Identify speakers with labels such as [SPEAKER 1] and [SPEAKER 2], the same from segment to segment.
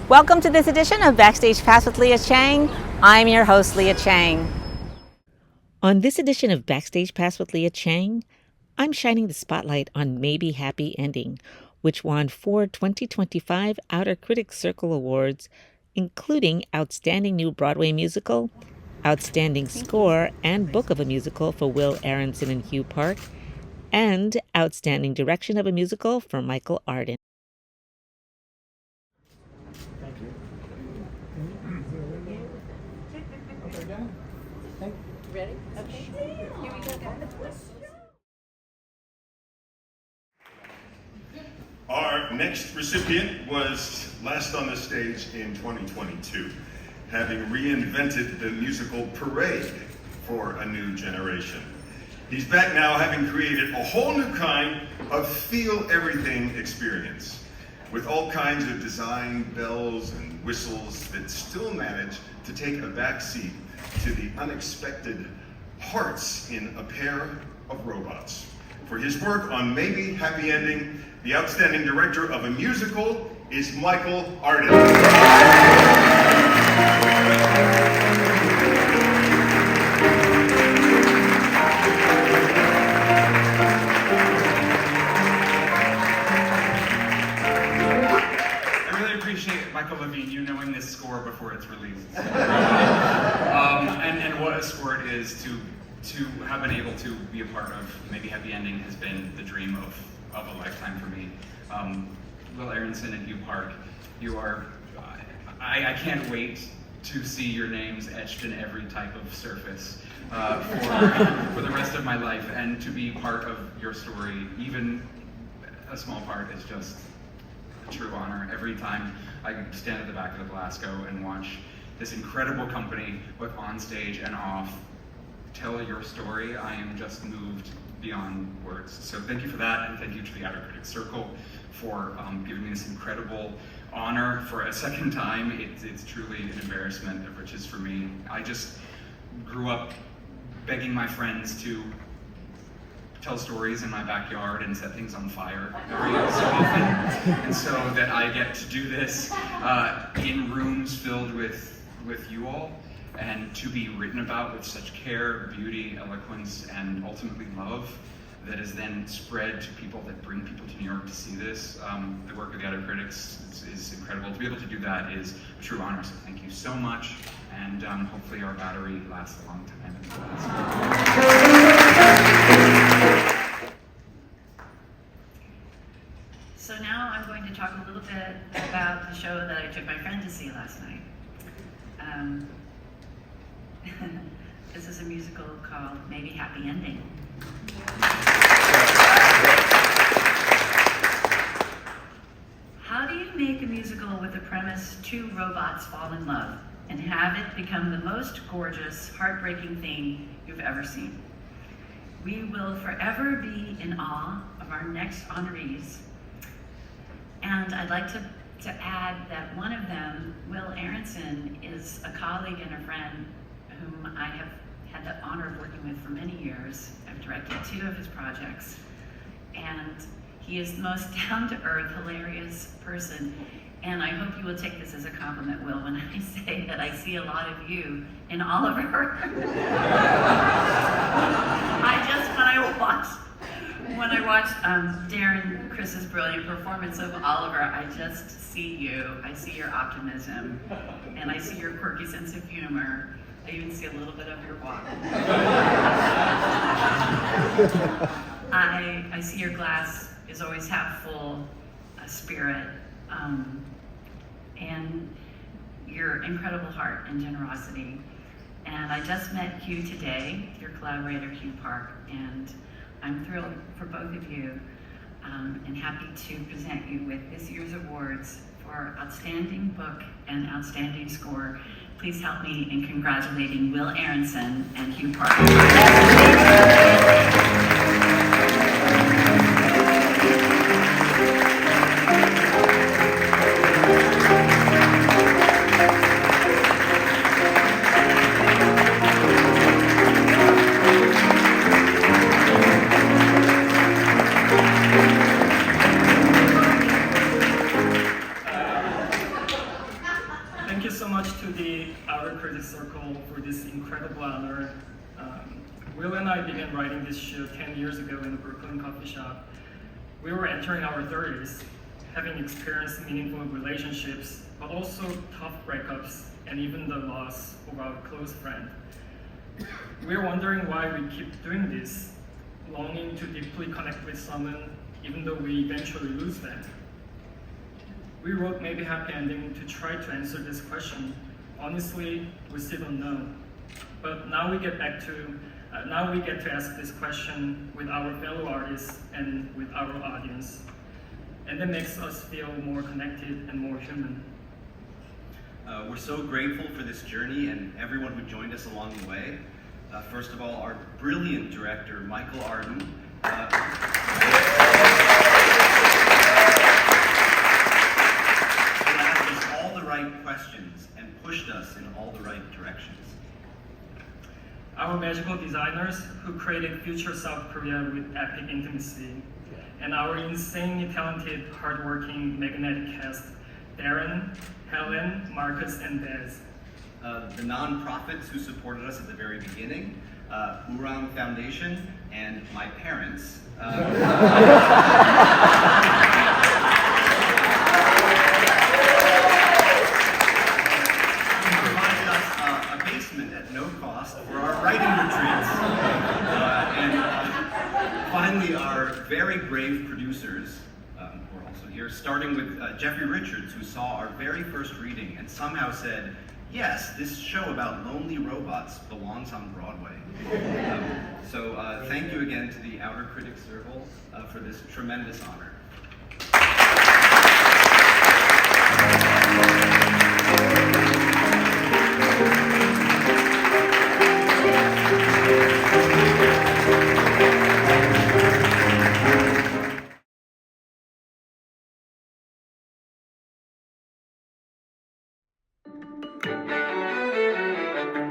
[SPEAKER 1] Welcome to this edition of Backstage Pass with Lia Chang. I'm your host, Lia Chang. On this edition of Backstage Pass with Lia Chang, I'm shining the spotlight on Maybe Happy Ending, which won 4 2025 Outer Critics Circle Awards, including Outstanding New Broadway Musical, Outstanding Score and Book of a Musical for Will Aronson and Hugh Park, and Outstanding Direction of a Musical for Michael Arden.
[SPEAKER 2] Thank you.
[SPEAKER 1] Ready? Okay. Here we go.
[SPEAKER 3] Our next recipient was last on the stage in 2022, having reinvented the musical Parade for a new generation. He's back now, having created a whole new kind of feel everything experience, with all kinds of design bells and whistles that still manage to take a back seat to the unexpected hearts in a pair of robots. For his work on Maybe Happy Ending, the outstanding director of a musical is Michael Arden.
[SPEAKER 4] Michael Levine, you knowing this score before it's released. And what a score it is to have been able to be a part of Maybe Happy Ending has been the dream of a lifetime for me. Will Aronson and Hugh Park, you are, I can't wait to see your names etched in every type of surface for the rest of my life, and to be part of your story, even a small part, is just a true honor. Every time I stand at the back of the Belasco and watch this incredible company, both on stage and off, tell your story, I am just moved beyond words. So thank you for that, and thank you to the Outer Critics Circle for giving me this incredible honor for a second time. It's truly an embarrassment of riches for me. I just grew up begging my friends to tell stories in my backyard and set things on fire every so often. And so that I get to do this in rooms filled with you all, and to be written about with such care, beauty, eloquence, and ultimately love, that is then spread to people, that bring people to New York to see this. The work of the Outer Critics is incredible. To be able to do that is a true honor, so thank you so much, and hopefully our battery lasts a long time.
[SPEAKER 5] So now I'm going to talk a little bit about the show that I took my friend to see last night. This is a musical called Maybe Happy Ending. How do you make a musical with the premise two robots fall in love and have it become the most gorgeous, heartbreaking thing you've ever seen? We will forever be in awe of our next honorees. And I'd like to add that one of them, Will Aronson, is a colleague and a friend whom I have had the honor of working with for many years. I've directed 2 of his projects. And he is the most down-to-earth, hilarious person. And I hope you will take this as a compliment, Will, when I say that I see a lot of you in Oliver. When I watched Darren Chris's brilliant performance of Oliver, I just see you. I see your optimism, and I see your quirky sense of humor. I even see a little bit of your walk. I see your glass is always half full, spirit, and your incredible heart and generosity. And I just met Hugh today, your collaborator, Hugh Park, and I'm thrilled for both of you, and happy to present you with this year's awards for Outstanding Book and Outstanding Score. Please help me in congratulating Will Aronson and Hugh Park.
[SPEAKER 2] circle for this incredible honor. Will and I began writing this show 10 years ago in a Brooklyn coffee shop. We were entering our 30s, having experienced meaningful relationships, but also tough breakups and even the loss of our close friend. We were wondering why we keep doing this, longing to deeply connect with someone, even though we eventually lose them. We wrote Maybe Happy Ending to try to answer this question. Honestly, we still don't know. But now we get to ask this question with our fellow artists and with our audience. And that makes us feel more connected and more human.
[SPEAKER 6] We're so grateful for this journey and everyone who joined us along the way. First of all, our brilliant director, Michael Arden. Who asked us all the right questions and pushed us in all the right directions.
[SPEAKER 2] Our magical designers who created future South Korea with epic intimacy. And our insanely talented, hardworking, magnetic cast, Darren, Helen, Marcus, and Bez.
[SPEAKER 6] The nonprofits who supported us at the very beginning, Urang Foundation, and my parents. Provided us a basement at no cost for our writing retreats. And finally, our very brave producers, who are also here, starting with Jeffrey Richards, who saw our very first reading and somehow said, yes, this show about lonely robots belongs on Broadway. So thank you again to the Outer Critics Circle for this tremendous honor.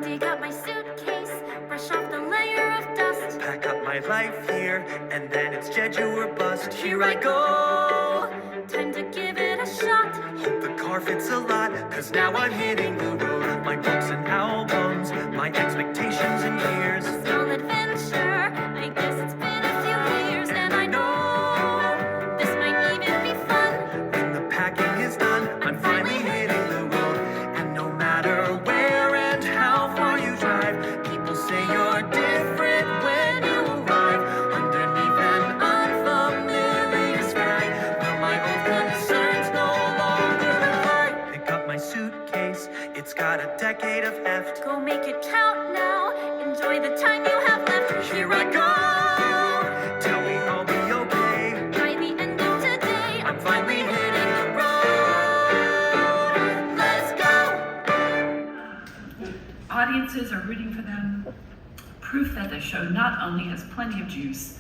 [SPEAKER 7] Dig up my suitcase, brush off the layer of dust.
[SPEAKER 8] Pack up my life here, and then it's Jeju or bust. Here I go.
[SPEAKER 7] Time to give it a shot.
[SPEAKER 8] Hope the car fits a lot, cause now I'm hitting the road. My books and albums, my expectations and fears.
[SPEAKER 7] A small adventure, I guess it's been a few years, and I know this might even be fun.
[SPEAKER 8] When the packing is done, I'm finally hitting the road. And no matter where and how far you drive, people say you're different when you arrive underneath an unfamiliar sky. Well, my old concerns no longer apply. Pick up my suitcase, it's got a decade of heft.
[SPEAKER 7] Go make it count now. Enjoy the time you have left.
[SPEAKER 8] Here I go. Tell me I'll be okay.
[SPEAKER 7] By the end of today,
[SPEAKER 8] I'm finally hitting the road.
[SPEAKER 7] let's go.
[SPEAKER 5] Audiences are rooting for them. Proof that the show not only has plenty of juice,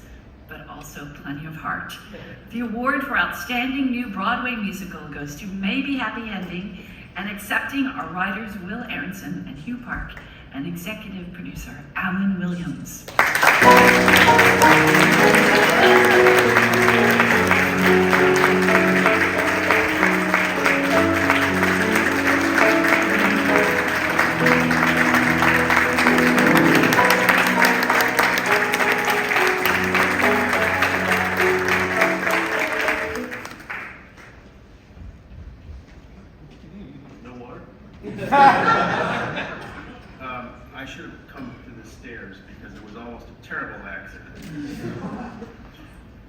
[SPEAKER 5] but also plenty of heart. The award for Outstanding New Broadway Musical goes to Maybe Happy Ending, and accepting are writers Will Aronson and Hugh Park, and executive producer Alan Williams.
[SPEAKER 3] No water? I should have come to the stairs because it was almost a terrible accident.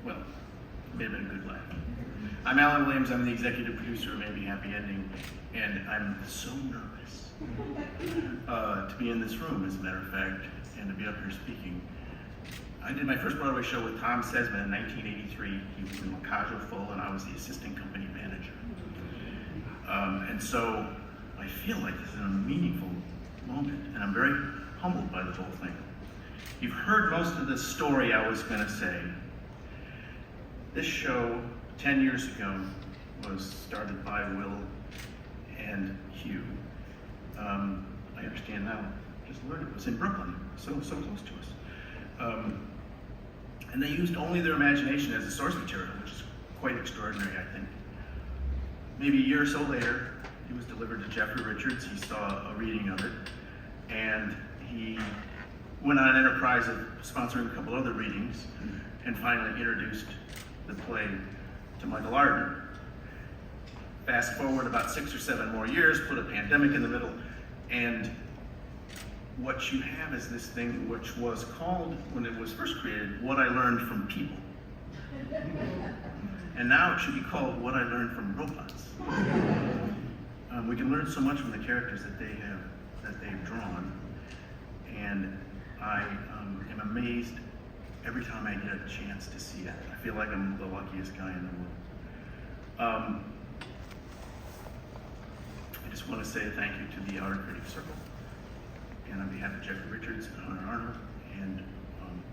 [SPEAKER 3] Well, it may have been a good laugh. I'm Alan Williams. I'm the executive producer of Maybe Happy Ending, and I'm so nervous to be in this room, as a matter of fact, and to be up here speaking. I did my first Broadway show with Tom Sesma in 1983. He was in Macajo Full, and I was the assistant company manager. And so I feel like this is a meaningful moment, and I'm very humbled by the whole thing. You've heard most of the story I was going to say. This show, 10 years ago, was started by Will and Hugh. I understand now, just learned it was in Brooklyn, so close to us. And they used only their imagination as a source material, which is quite extraordinary, I think. Maybe a year or so later, it was delivered to Jeffrey Richards. He saw a reading of it,
[SPEAKER 9] And he went on an enterprise of sponsoring a couple other readings and finally introduced the play to Michael Arden. Fast forward about 6 or 7 more years, put a pandemic in the middle, and what you have is this thing which was called, when it was first created, What I Learned from People. And now it should be called What I Learned from Robots. We can learn so much from the characters that they've drawn, and I am amazed every time I get a chance to see it. I feel like I'm the luckiest guy in the world. I just want to say thank you to the Art Critic Circle, and on behalf of Jeffrey Richards and Hunter Arnold, and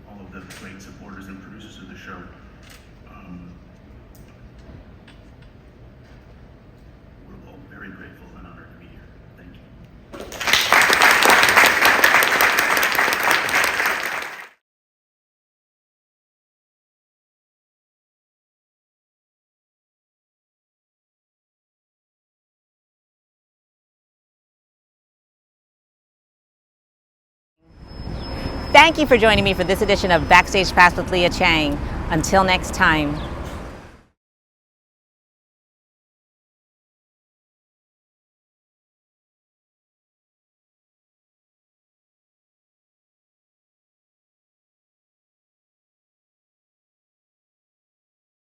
[SPEAKER 9] all of the great supporters and producers of the show. We're all very grateful and honored to be here. Thank you.
[SPEAKER 1] Thank you for joining me for this edition of Backstage Pass with Lia Chang. Until next time.